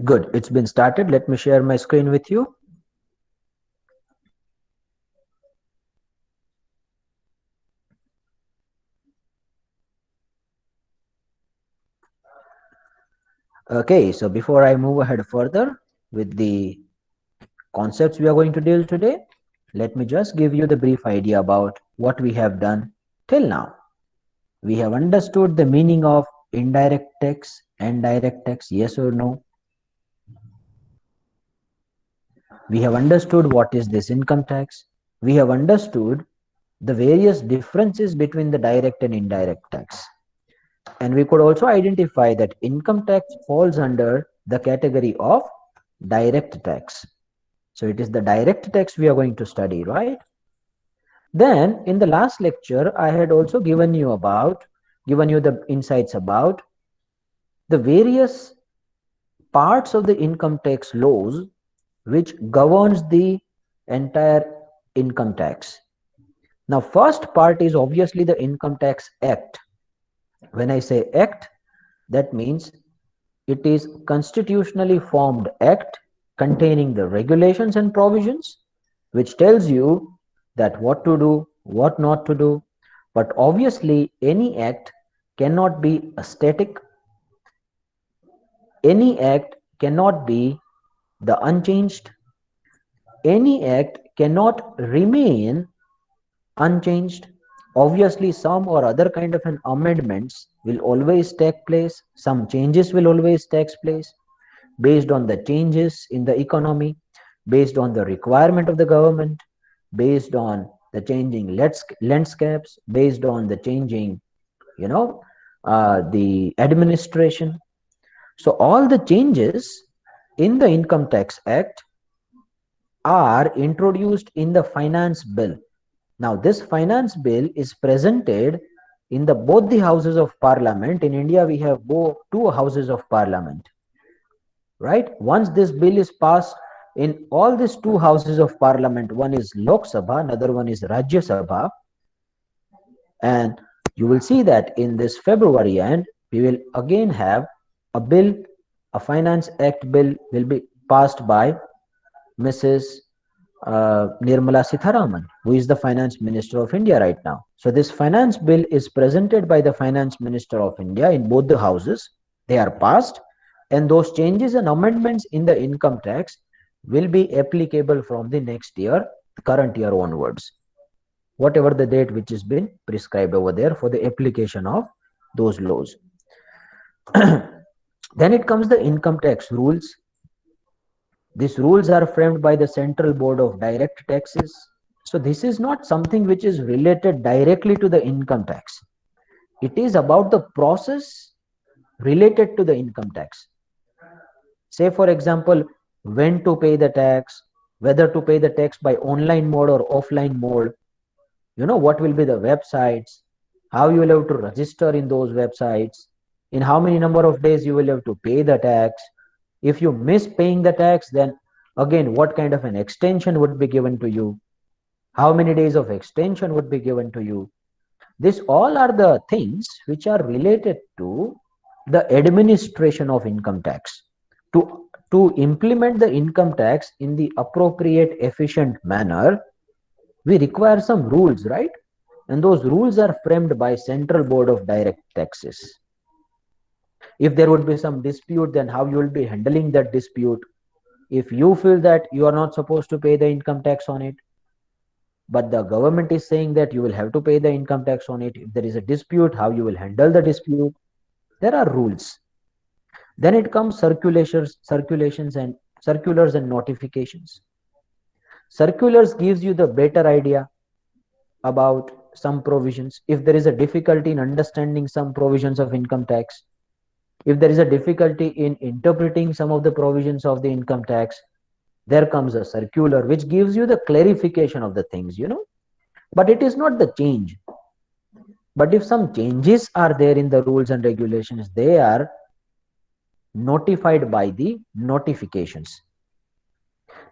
Good, it's been started. Let me share my screen with you. Okay, so before I move ahead further with the concepts we are going to deal today, let me just give you the brief idea about what we have done till now. We have understood the meaning of indirect tax and direct tax, yes or no. We have understood what is this income tax. We have understood the various differences between the direct and indirect tax. And we could also identify that income tax falls under the category of direct tax. So it is the direct tax we are going to study, right? Then in the last lecture, I had also given you the insights about the various parts of the income tax laws which governs the entire income tax. Now, first part is obviously the Income Tax Act. When I say act, that means it is constitutionally formed act containing the regulations and provisions which tells you that what to do, what not to do. But obviously, any act cannot be a static. Any act cannot be the unchanged. Any act cannot remain unchanged. Obviously, some or other kind of an amendments will always take place. Some changes will always take place based on the changes in the economy, based on the requirement of the government, based on the changing landscapes, based on the changing, you know, the administration. So all the changes in the Income Tax Act are introduced in the finance bill. Now, this finance bill is presented in the both the houses of parliament. In India, we have two houses of parliament, right? Once this bill is passed in all these two houses of parliament, one is Lok Sabha, another one is Rajya Sabha, and you will see that in this February end, we will again have a bill, a finance act bill will be passed by Mrs. Nirmala Sitharaman, who is the finance minister of India right now. So this finance bill is presented by the finance minister of India in both the houses. They are passed, and those changes and amendments in the income tax will be applicable from the next year, current year onwards, whatever the date which has been prescribed over there for the application of those laws. Then it comes the income tax rules. These rules are framed by the Central Board of Direct Taxes. So this is not something which is related directly to the income tax. It is about the process related to the income tax. Say, for example, when to pay the tax, whether to pay the tax by online mode or offline mode, what will be the websites, how you will have to register in those websites, in how many number of days you will have to pay the tax. If you miss paying the tax, then again, what kind of an extension would be given to you? How many days of extension would be given to you? These all are the things which are related to the administration of income tax. To implement the income tax in the appropriate, efficient manner, we require some rules, right? And those rules are framed by Central Board of Direct Taxes. If there would be some dispute, then how you will be handling that dispute? If you feel that you are not supposed to pay the income tax on it, but the government is saying that you will have to pay the income tax on it, if there is a dispute, how you will handle the dispute? There are rules. Then it comes circulations and circulars and notifications. Circulars gives you the better idea about some provisions. If there is a difficulty in understanding some provisions of income tax, if there is a difficulty in interpreting some of the provisions of the income tax, there comes a circular which gives you the clarification of the things, but it is not the change. But if some changes are there in the rules and regulations, they are notified by the notifications.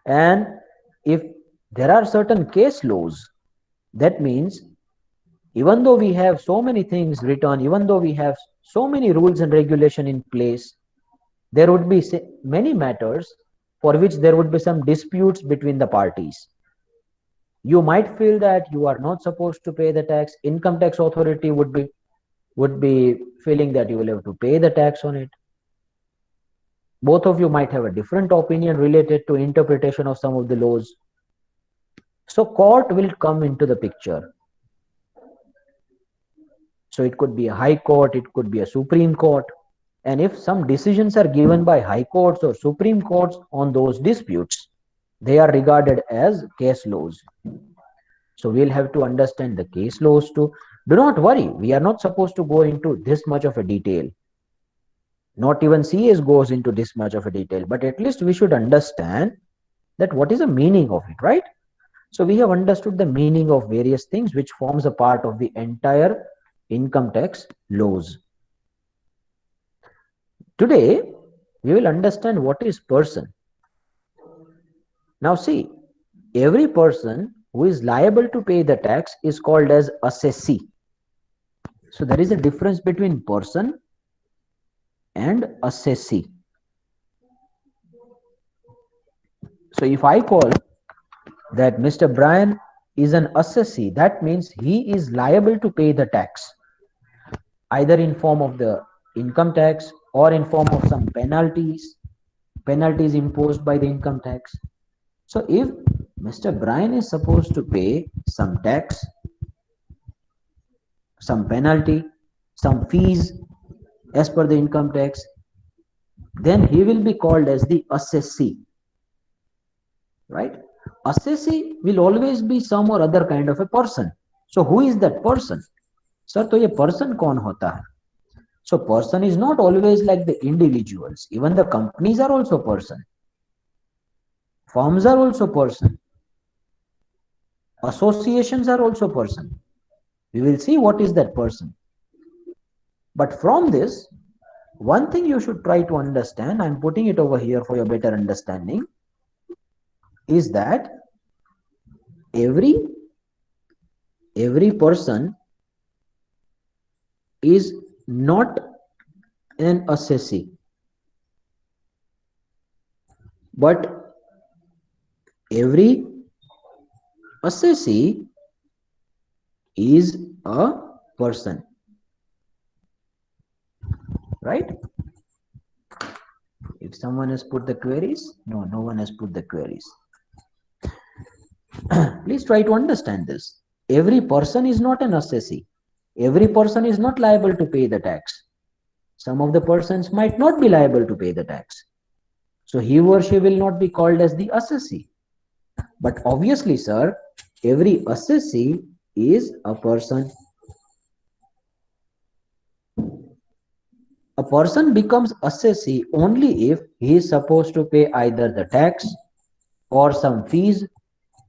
And if there are certain case laws, that means even though we have so many things written, even though we have so many rules and regulation in place, There would be many matters for which there would be some disputes between the parties. You might feel that you are not supposed to pay the tax. Income tax authority would be feeling that you will have to pay the tax on it. Both of you might have a different opinion related to interpretation of some of the laws. So court will come into the picture. So it could be a high court, it could be a Supreme Court. And if some decisions are given by high courts or Supreme Courts on those disputes, they are regarded as case laws. So we'll have to understand the case laws too. Do not worry, we are not supposed to go into this much of a detail. Not even CS goes into this much of a detail, but at least we should understand that what is the meaning of it, right? So we have understood the meaning of various things which forms a part of the entire income tax laws. Today, we will understand what is person. Now see, every person who is liable to pay the tax is called as assessee. So there is a difference between person and assessee. So if I call that Mr. Brian is an assessee, that means he is liable to pay the tax, either in form of the income tax or in form of some penalties imposed by the income tax. So if Mr. Brian is supposed to pay some tax, some penalty, some fees as per the income tax, then he will be called as the assessee, right? Assessee will always be some or other kind of a person. So who is that person? Sir, तो ये person कौन होता है? So person is not always like the individuals. Even the companies are also person. Firms are also person. Associations are also person. We will see what is that person. But from this, one thing you should try to understand, I'm putting it over here for your better understanding, is that every person is not an assessee, but every assessee is a person, right? If someone has put the queries, no one has put the queries. Please try to understand this. Every person is not an assessee. Every person is not liable to pay the tax. Some of the persons might not be liable to pay the tax. So he or she will not be called as the assessee. But obviously, sir, every assessee is a person. A person becomes assessee only if he is supposed to pay either the tax or some fees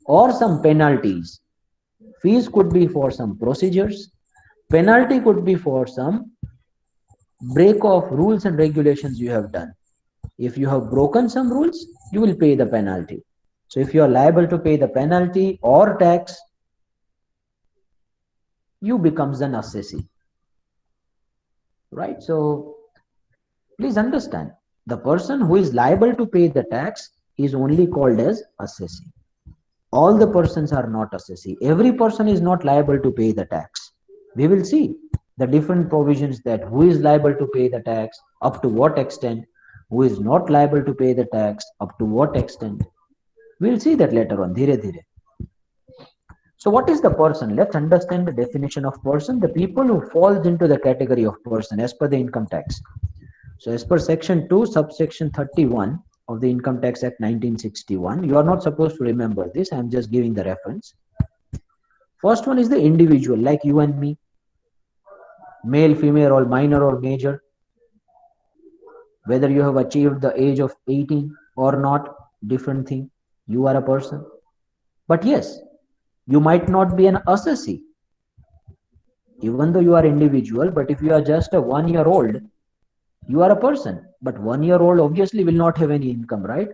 or some penalties. Fees could be for some procedures. Penalty could be for some break of rules and regulations you have done. If you have broken some rules, you will pay the penalty. So if you are liable to pay the penalty or tax, you becomes an assessee, right? So please understand, the person who is liable to pay the tax is only called as assessee. All the persons are not assessee. Every person is not liable to pay the tax. We will see the different provisions, that who is liable to pay the tax, up to what extent, who is not liable to pay the tax, up to what extent. We'll see that later on, dhire dhire. So what is the person? Let's understand the definition of person, the people who falls into the category of person as per the income tax. So as per section 2, subsection 31 of the Income Tax Act 1961, you are not supposed to remember this, I am just giving the reference. First one is the individual, like you and me, male, female, or minor or major. Whether you have achieved the age of 18 or not, different thing. You are a person. But yes, you might not be an assessee, even though you are individual. But if you are just a 1 year old, you are a person. But 1 year old obviously will not have any income, right?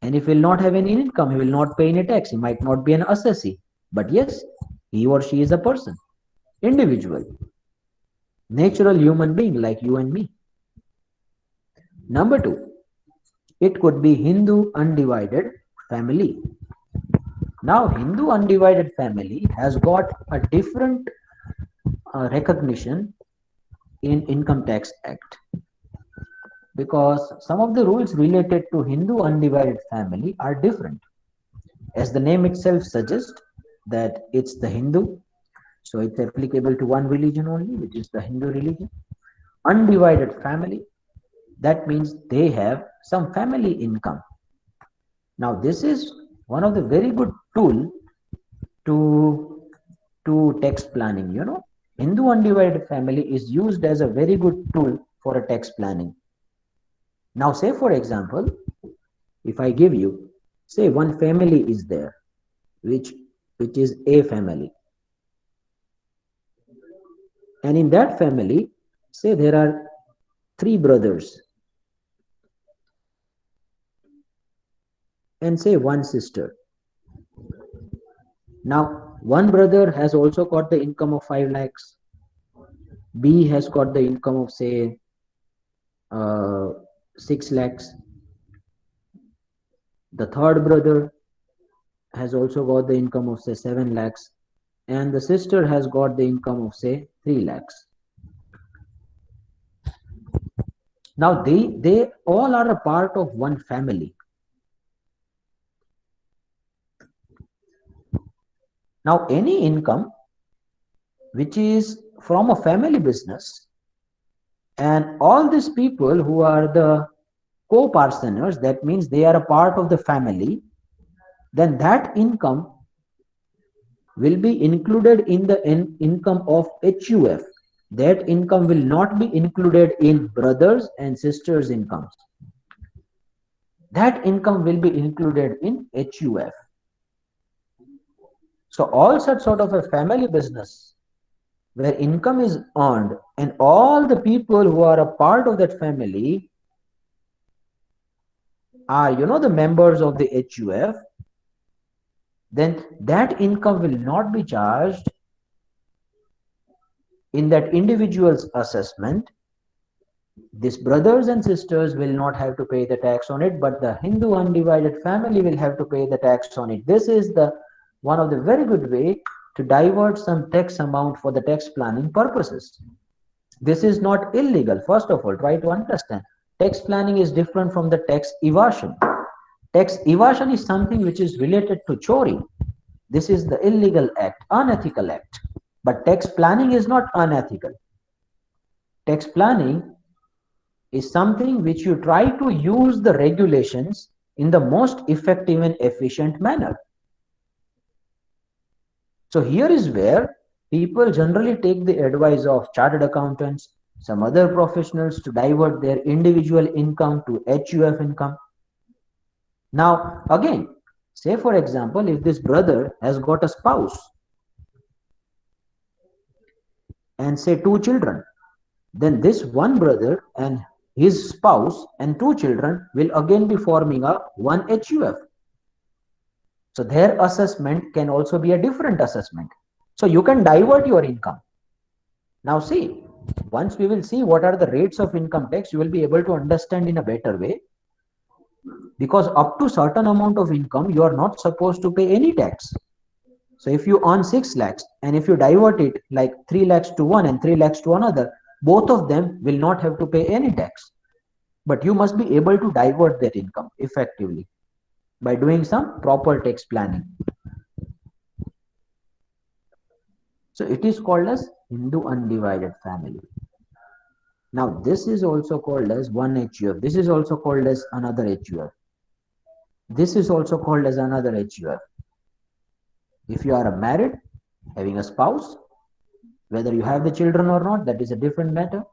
And if he will not have any income, he will not pay any tax. He might not be an assessee. But yes, he or she is a person, individual, natural human being like you and me. Number two, it could be Hindu undivided family. Now Hindu undivided family has got a different recognition in Income Tax Act, because some of the rules related to Hindu undivided family are different. As the name itself suggests, that it's the Hindu, so it's applicable to one religion only, which is the Hindu religion. Undivided family, that means they have some family income. Now this is one of the very good tool to tax planning. Hindu undivided family is used as a very good tool for a tax planning. Now say for example, if I give you, say one family is there, which is A family, and in that family, say there are three brothers and say one sister. Now one brother has also got the income of 5 lakhs, B has got the income of say 6 lakhs, the third brother has also got the income of say 7 lakhs, and the sister has got the income of say 3 lakhs. Now they all are a part of one family. Now any income which is from a family business, and all these people who are the co-partners, that means they are a part of the family, then that income will be included in the income of HUF. That income will not be included in brothers and sisters incomes. That income will be included in HUF. So all such sort of a family business where income is earned and all the people who are a part of that family are the members of the HUF, then that income will not be charged in that individual's assessment. These brothers and sisters will not have to pay the tax on it, but the Hindu undivided family will have to pay the tax on it. This is the one of the very good way to divert some tax amount for the tax planning purposes. This is not illegal. First of all, try to understand. Tax planning is different from the tax evasion. Tax evasion is something which is related to chori. This is the illegal act, unethical act. But tax planning is not unethical. Tax planning is something which you try to use the regulations in the most effective and efficient manner. So here is where people generally take the advice of chartered accountants, some other professionals, to divert their individual income to HUF income. Now again, say for example, if this brother has got a spouse and say 2 children, then this one brother and his spouse and 2 children will again be forming a one HUF. So their assessment can also be a different assessment. So you can divert your income. Now see, once we will see what are the rates of income tax, you will be able to understand in a better way, because up to certain amount of income you are not supposed to pay any tax. So if you earn 6 lakhs and if you divert it like 3 lakhs to one and 3 lakhs to another, both of them will not have to pay any tax. But you must be able to divert that income effectively by doing some proper tax planning. So it is called as Hindu undivided family. Now this is also called as one HUF. This is also called as another HUF. This is also called as another HUF. If you are married, having a spouse, whether you have the children or not, that is a different matter.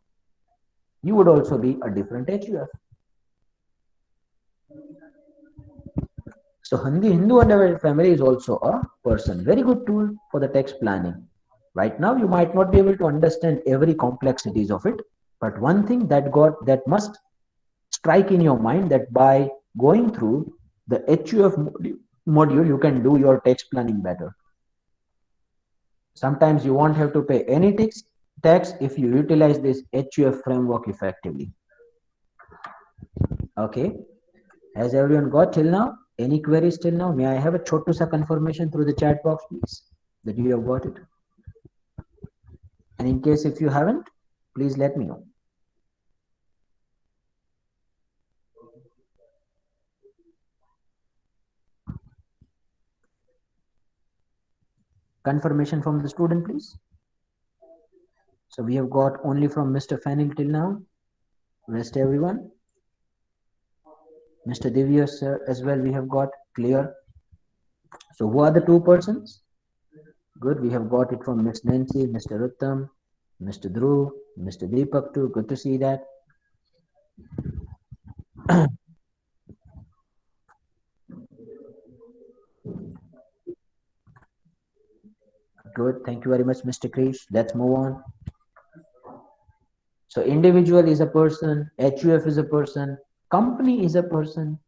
You would also be a different HUF. So Hindu undivided family is also a person. Very good tool for the tax planning. Right now, you might not be able to understand every complexities of it, but one thing that must strike in your mind, that by going through the HUF module, you can do your tax planning better. Sometimes you won't have to pay any tax if you utilize this HUF framework effectively. Okay. Has everyone got till now? Any queries till now? May I have a chotu sa confirmation through the chat box, please, that you have got it? And in case if you haven't, please let me know. Confirmation from the student, please. So we have got only from Mr. Fanning till now. Rest everyone. Mr. Divya sir as well we have got clear. So who are the two persons? Good. We have got it from Miss Nancy, Mr. Uttam, Mr. Dhruv, Mr. Deepak too. Good to see that. Good. Thank you very much, Mr. Krish. Let's move on. So individual is a person, HUF is a person, company is a person.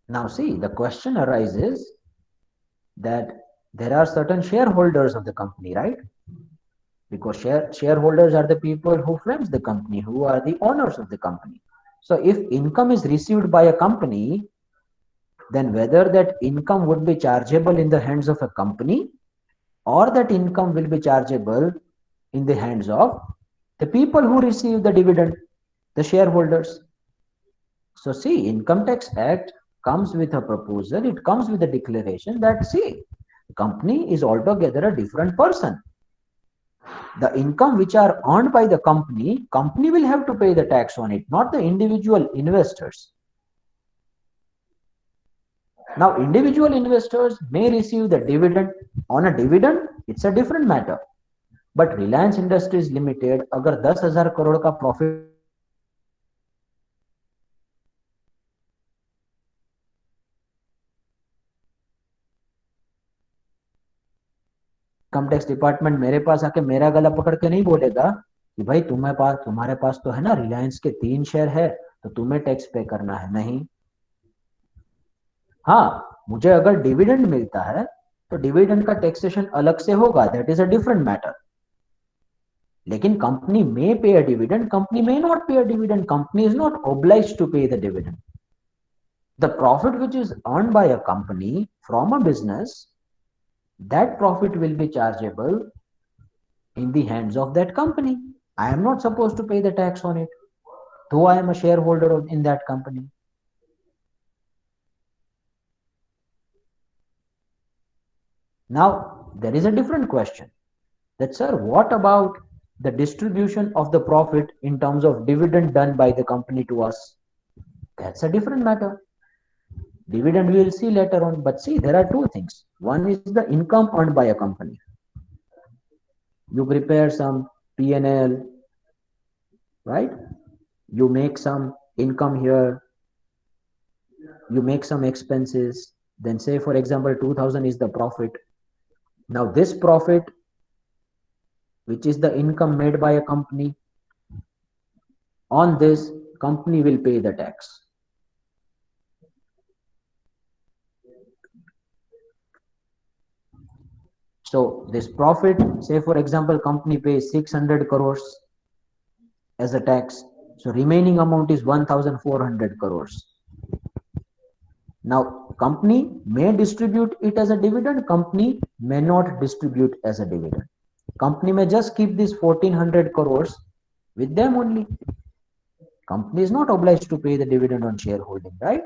Now see, the question arises that there are certain shareholders of the company, right? Because shareholders are the people who frames the company, who are the owners of the company. So if income is received by a company, then whether that income would be chargeable in the hands of a company or that income will be chargeable in the hands of the people who receive the dividend, the shareholders. So see, Income Tax Act comes with a proposal, it comes with a declaration that see, company is altogether a different person. The income which are earned by the company will have to pay the tax on it, not the individual investors. Now, individual investors may receive the dividend. On a dividend, it's a different matter. But Reliance Industries Limited, अगर 10,000 करोड़ का profit income tax department मेरे पास आके मेरा गला पकड़ के नहीं बोलेगा कि भाई तुम्हारे पास तो है ना रिलायंस के 3 शेयर है तो तुम्हें टैक्स पे करना है, नहीं। हाँ, मुझे अगर डिविडेंड मिलता है तो डिविडेंड का टैक्सेशन अलग से होगा, that is a different matter. लेकिन कंपनी में पे अ डिविडेंड, कंपनी में नॉट पे a dividend, company is not obliged to pay the dividend. The profit which is earned by a company from a business, that profit will be chargeable in the hands of that company. I am not supposed to pay the tax on it, though I am a shareholder in that company. Now, there is a different question that, sir, what about the distribution of the profit in terms of dividend done by the company to us? That's a different matter. Dividend we will see later on, but see, there are two things. One is the income earned by a company. You prepare some P&L, right? You make some income here, you make some expenses, then say for example 2000 is the profit. Now this profit, which is the income made by a company, on this company will pay the tax. So this profit, say for example company pays 600 crores as a tax, so remaining amount is 1400 crores. Now company may distribute it as a dividend, company may not distribute as a dividend. Company may just keep this 1400 crores with them only. Company is not obliged to pay the dividend on shareholding, right?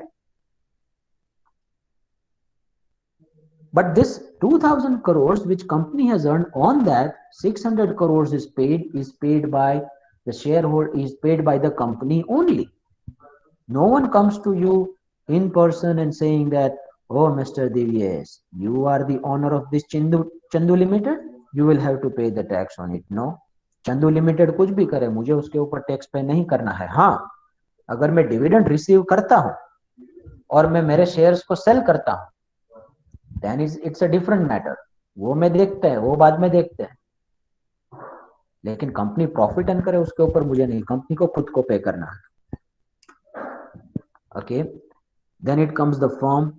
But this 2000 crores which company has earned, on that 600 crores is paid by the shareholder, is paid by the company only. No one comes to you in person and saying that, oh Mr. Divyesh, you are the owner of this Chandu Limited, you will have to pay the tax on it. No, Chandu limited कुछ भी करे, मुझे उसके ऊपर tax पे नहीं करना है। हाँ, अगर मैं डिविडेंड रिसीव करता हूं और मैं मेरे शेयर्स को सेल करता हूं, then it's a different matter, वो मैं देखते हैं, वो बाद में देखते हैं। लेकिन कंपनी प्रॉफिट अर्न करे उसके ऊपर मुझे नहीं, कंपनी को खुद को पे करना है। Okay, then it comes the firm.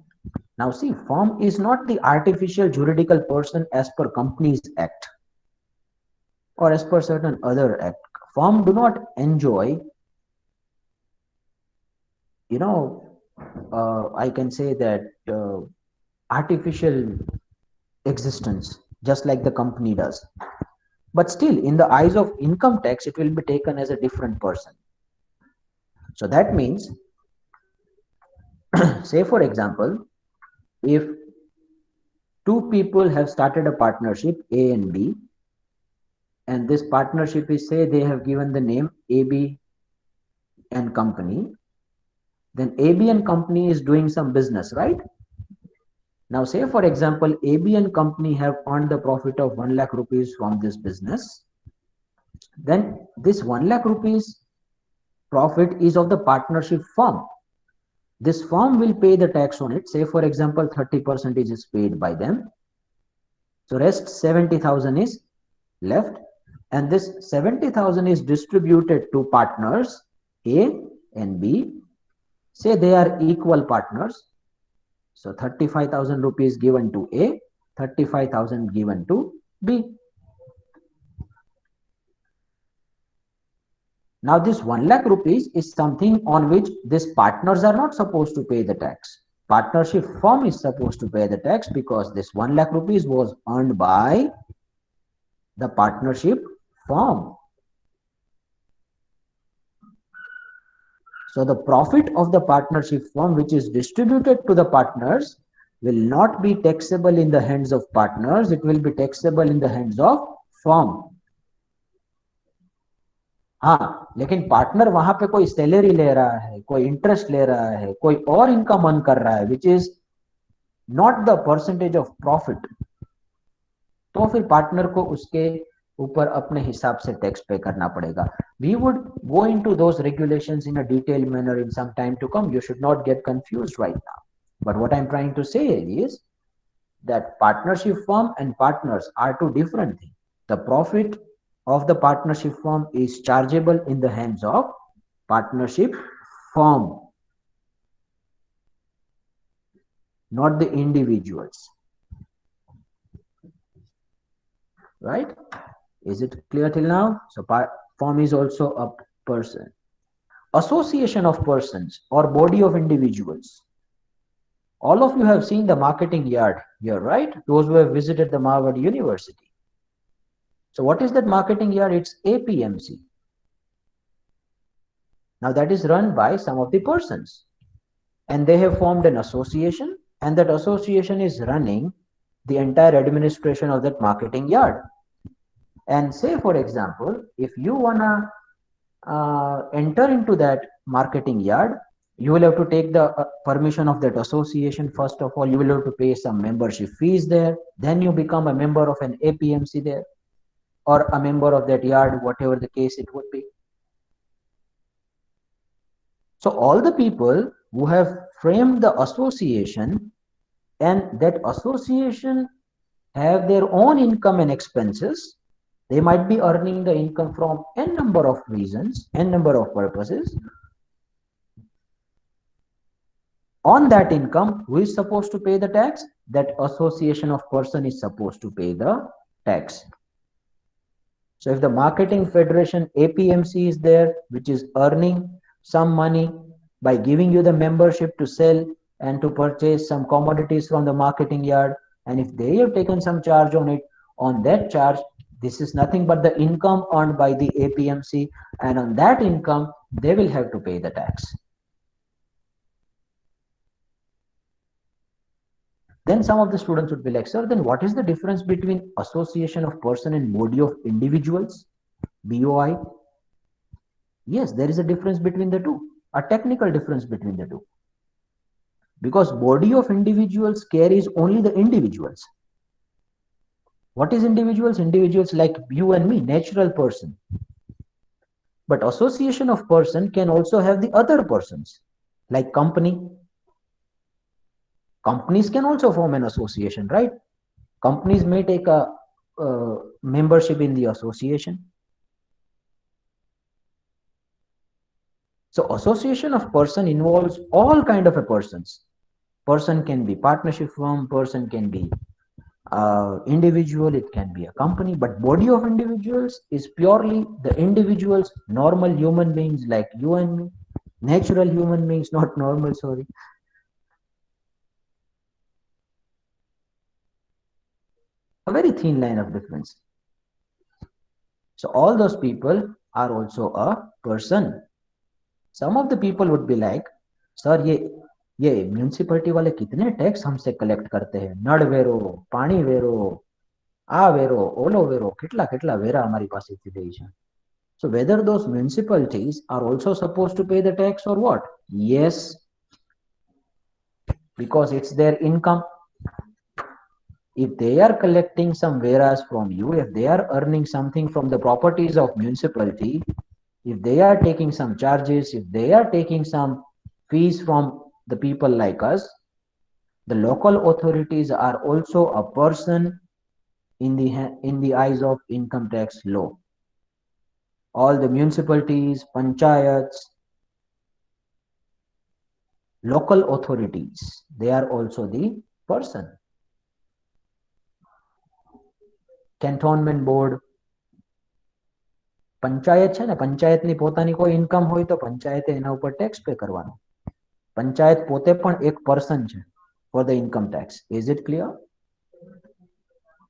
Now see, firm is not the artificial juridical person as per Companies Act or as per certain other act. Firm do not enjoy you know, I can say that artificial existence, just like the company does. But still, in the eyes of income tax, it will be taken as a different person. So that means, say for example, if two people have started a partnership, A and B, and this partnership is, say they have given the name AB and Company, then AB and Company is doing some business, right? Now, say for example, AB and Company have earned the profit of 1 lakh rupees from this business. Then this 1 lakh rupees profit is of the partnership firm. This firm will pay the tax on it. Say for example, 30% is paid by them. So rest 70,000 is left, and this 70,000 is distributed to partners A and B. Say they are equal partners. So 35,000 rupees given to A, 35,000 given to B. Now this 1 lakh rupees is something on which these partners are not supposed to pay the tax. Partnership firm is supposed to pay the tax because this 1 lakh rupees was earned by the partnership firm. So the profit of the partnership firm which is distributed to the partners will not be taxable in the hands of partners, it will be taxable in the hands of firm. हाँ, लेकिन partner वहां पे कोई salary ले रहा है, कोई interest ले रहा है, कोई और इनकम अर्न कर रहा है which is not the percentage of profit, तो फिर पार्टनर को उसके ऊपर अपने हिसाब से टैक्स पे करना पड़ेगा. We would go into those regulations in a detailed manner in some time to come. You should not get confused right now. But what I am trying to say is that partnership firm and partners are two different things. The profit of the partnership firm is chargeable in the hands of partnership firm, not the individuals. Right? Is it clear till now? So firm is also a person. Association of persons or body of individuals. All of you have seen the marketing yard here, right? Those who have visited the Harvard University. So what is that marketing yard? It's APMC. Now that is run by some of the persons, and they have formed an association, and that association is running the entire administration of that marketing yard. And say for example, if you wanna enter into that marketing yard, you will have to take the permission of that association. First of all, you will have to pay some membership fees there. Then you become a member of an APMC there, or a member of that yard, whatever the case it would be. So all the people who have framed the association, and that association have their own income and expenses, they might be earning the income from n number of reasons, n number of purposes. On that income, who is supposed to pay the tax? That association of person is supposed to pay the tax. So if the marketing federation APMC is there, which is earning some money by giving you the membership to sell and to purchase some commodities from the marketing yard, and if they have taken some charge on it, on that charge, this is nothing but the income earned by the APMC, and on that income, they will have to pay the tax. Then some of the students would be like, sir, then what is the difference between association of person and body of individuals, BOI? Yes, there is a difference between the two, a technical difference between the two. Because body of individuals carries only the individuals. What is individuals? Individuals like you and me, natural person. But association of person can also have the other persons, like company. Companies can also form an association, right? Companies may take a membership in the association. So association of person involves all kind of a persons. Person can be partnership firm, person can be individual, it can be a company, but body of individuals is purely the individuals, normal human beings like you and me. Natural human beings, not normal, sorry. A very thin line of difference. So all those people are also a person. Some of the people would be like, sir ये municipality वाले कितने tax हमसे collect करते हैं, नळ वेरो, पाणी वेरो, आ वेरो, ओलो वेरो, કેટલા કેટલા વેરા અમારી પાસેથી લે છે. So whether those municipalities are also supposed to pay the tax or what? Yes, because it's their income. If they are collecting some veras from you, if they are earning something from the properties of municipality, if they are taking some charges, if they are taking some fees from the people like us, the local authorities are also a person in the eyes of income tax law. All the municipalities, panchayats, local authorities, they are also the person. Cantonment board, panchayat છે ને, પંચાયતની પોતાની કોઈ income હોય તો પંચાયતે એના ઉપર tax pay કરવાનો. પંચાયત પોતે પણ એક પર્સન છે for the income tax. Is it clear?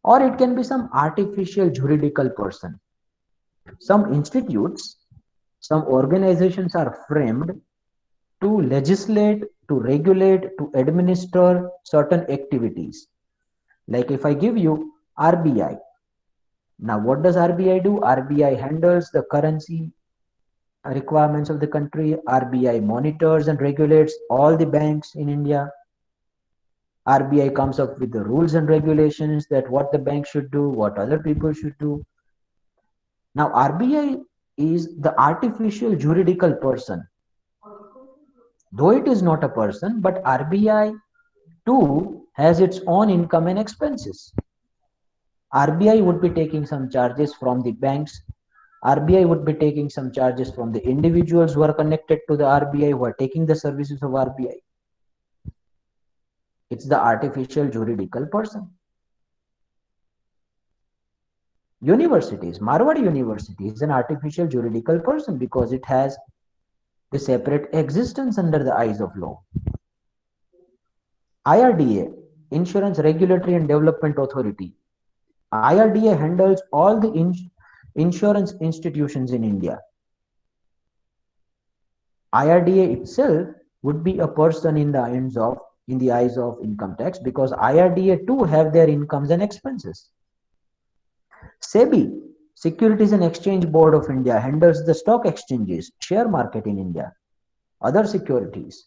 Or it can be some artificial juridical person. Some institutes, some organizations are framed to legislate, to regulate, to administer certain activities. Like if I give you RBI. Now what does RBI do? RBI handles the currency requirements of the country. RBI monitors and regulates all the banks in India. RBI comes up with the rules and regulations that what the bank should do, what other people should do. Now RBI is the artificial juridical person. Though it is not a person, but RBI too has its own income and expenses. RBI would be taking some charges from the banks. RBI would be taking some charges from the individuals who are connected to the RBI, who are taking the services of RBI. It's the artificial juridical person. Universities, Marwadi University is an artificial juridical person because it has a separate existence under the eyes of law. IRDA, Insurance Regulatory and Development Authority. IRDA handles all the insurance institutions in India. IRDA itself would be a person in the eyes of income tax because IRDA too have their incomes and expenses. SEBI, Securities and Exchange Board of India, handles the stock exchanges, share market in India, other securities.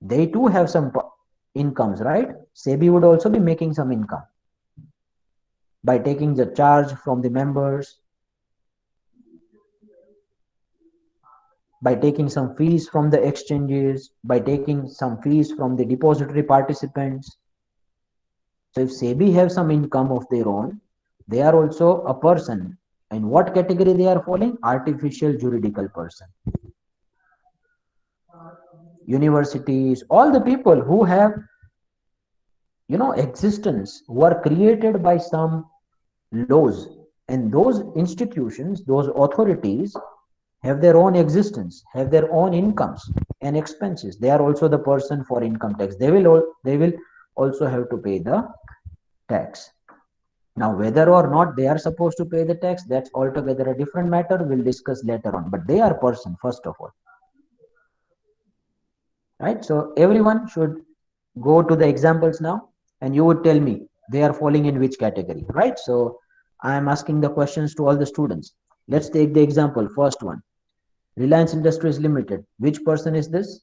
They too have some incomes, right? SEBI would also be making some income by taking the charge from the members, by taking some fees from the exchanges, by taking some fees from the depository participants. So if SEBI have some income of their own, they are also a person. In what category they are falling? Artificial juridical person. Universities, all the people who have, existence, who are created by some laws, and those institutions, those authorities have their own existence, have their own incomes and expenses. They are also the person for income tax. They will also have to pay the tax. Now, whether or not they are supposed to pay the tax, that's altogether a different matter. We'll discuss later on. But they are person, first of all. Right? So everyone should go to the examples now, and you would tell me they are falling in which category. Right? So I am asking the questions to all the students. Let's take the example. First one. Reliance Industries Limited. Which person is this?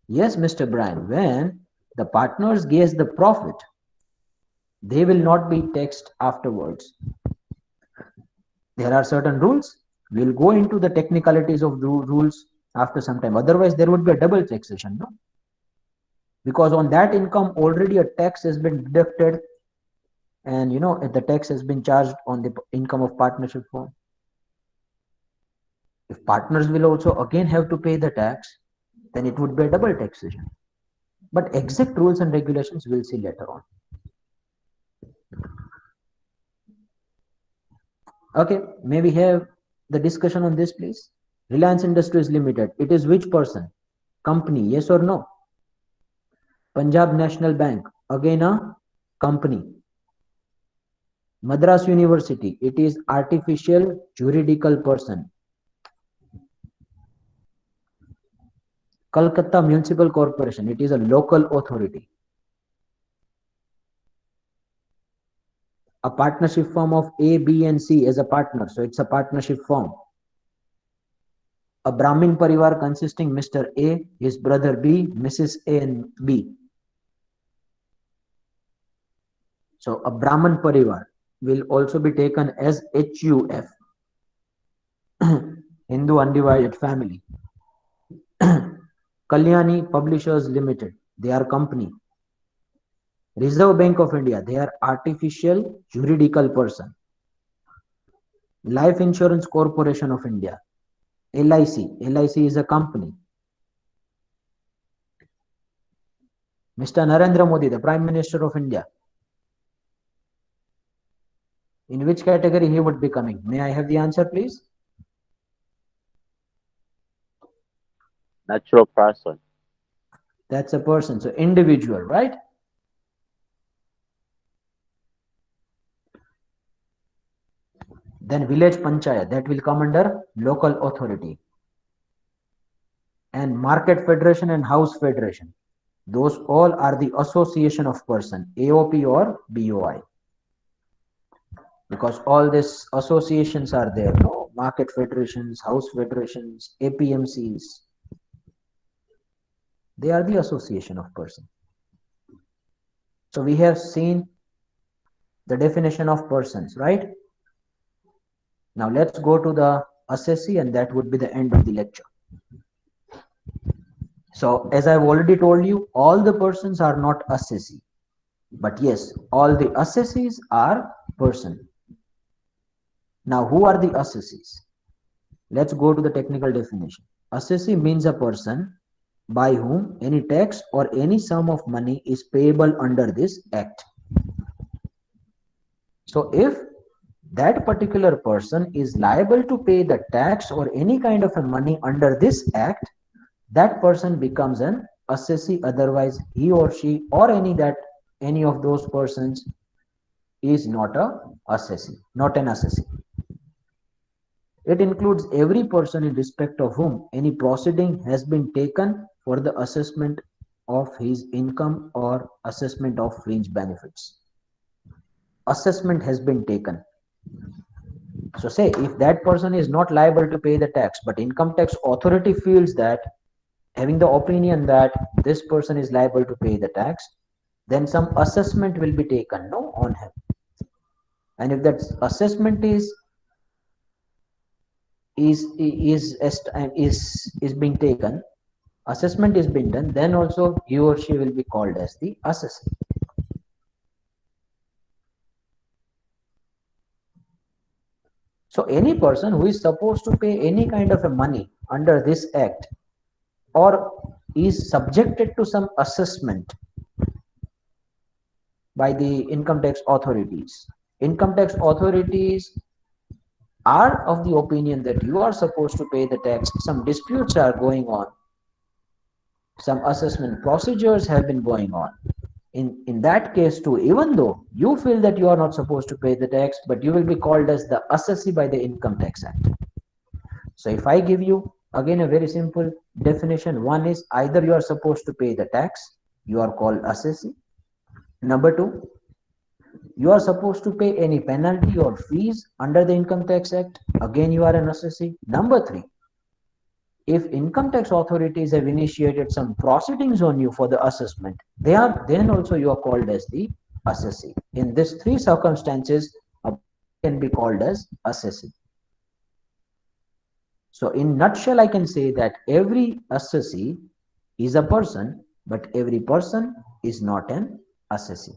Yes, Mr. Brian. When the partners gain the profit, they will not be taxed afterwards. There are certain rules. We'll go into the technicalities of the rules after some time. Otherwise, there would be a double taxation, no? Because on that income, already a tax has been deducted, and the tax has been charged on the income of partnership firm. If partners will also again have to pay the tax, then it would be a double taxation. But exact rules and regulations we'll see later on. Okay, may we have the discussion on this, please? Reliance Industries Limited, it is which person? Company, yes or no? Punjab National Bank, again a company. Madras University, it is artificial juridical person. Kolkata Municipal Corporation, it is a local authority. A partnership firm of A, B, and C as a partner, so it's a partnership firm. A Brahmin Parivar consisting Mr. A, his brother B, Mrs. A, and B. So a Brahman Parivar will also be taken as HUF, Hindu Undivided Family. Kalyani Publishers Limited, they are company. Reserve Bank of India, they are artificial juridical person. Life Insurance Corporation of India, LIC, LIC is a company. Mr. Narendra Modi, the Prime Minister of India, in which category he would be coming? May I have the answer, please? Natural person. That's a person, so individual, right? Then village panchayat, that will come under local authority. And market federation and house federation, those all are the association of person, AOP or BOI. Because all these associations are there, no? Market federations, house federations, APMCs, they are the association of person. So we have seen the definition of persons, right? Now let's go to the assessee, and that would be the end of the lecture. So as I've already told you, all the persons are not assessee, but yes, all the assessees are person. Now who are the assessees? Let's go to the technical definition. Assessee means a person by whom any tax or any sum of money is payable under this act. So if that particular person is liable to pay the tax or any kind of a money under this act, that person becomes an assessee. Otherwise he or she or any of those persons is not a assessee, not an assessee. It includes every person in respect of whom any proceeding has been taken for the assessment of his income or assessment of fringe benefits. Assessment has been taken. So say if that person is not liable to pay the tax, but income tax authority feels that, having the opinion that this person is liable to pay the tax, then some assessment will be taken, no, on him. And if that assessment is being taken, assessment is being done, then also he or she will be called as the assessee. So any person who is supposed to pay any kind of a money under this act or is subjected to some assessment by the income tax authorities, income tax authorities are of the opinion that you are supposed to pay the tax, some disputes are going on, some assessment procedures have been going on. In that case too, even though you feel that you are not supposed to pay the tax, but you will be called as the assessee by the Income Tax Act. So if I give you again a very simple definition, one is either you are supposed to pay the tax, you are called assessee. Number two, you are supposed to pay any penalty or fees under the Income Tax Act, again you are an assessee. Number three, if income tax authorities have initiated some proceedings on you for the assessment, then also you are called as the assessee. In these three circumstances, a can be called as assessee. So in nutshell, I can say that every assessee is a person, but every person is not an assessee.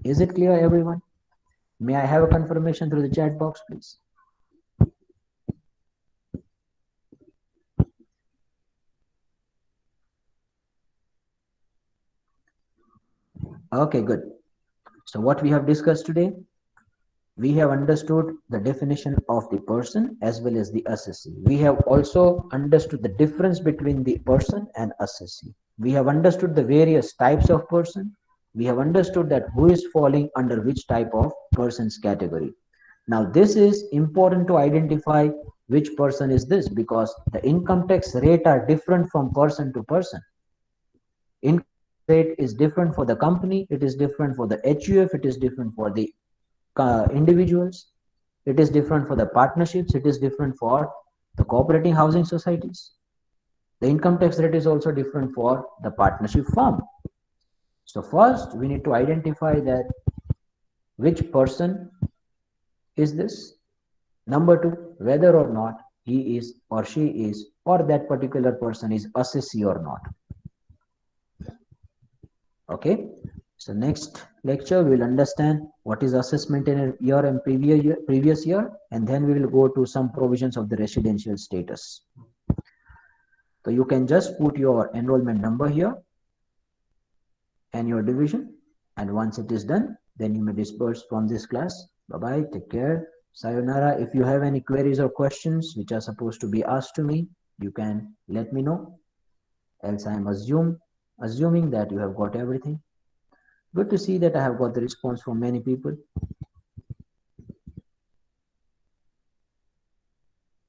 Is it clear, everyone? May I have a confirmation through the chat box, please? Okay, good. So what we have discussed today, we have understood the definition of the person as well as the assessee. We have also understood the difference between the person and assessee. We have understood the various types of person. We have understood that who is falling under which type of person's category. Now, this is important to identify which person is this, because the income tax rate are different from person to person. Income tax rate is different for the company, it is different for the HUF, it is different for the individuals, it is different for the partnerships, it is different for the cooperating housing societies. The income tax rate is also different for the partnership firm. So first we need to identify that which person is this. Number two, whether or not he is or she is or that particular person is assessee or not. Okay. So next lecture we will understand what is assessment in a year and previous year, and then we will go to some provisions of the residential status. So you can just put your enrollment number here and your division, and once it is done, then you may disperse from this class. Bye bye, take care, sayonara. If you have any queries or questions which are supposed to be asked to me, you can let me know, else I am assuming that you have got everything. Good to see that I have got the response from many people.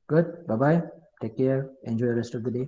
Good, bye bye, take care, enjoy the rest of the day.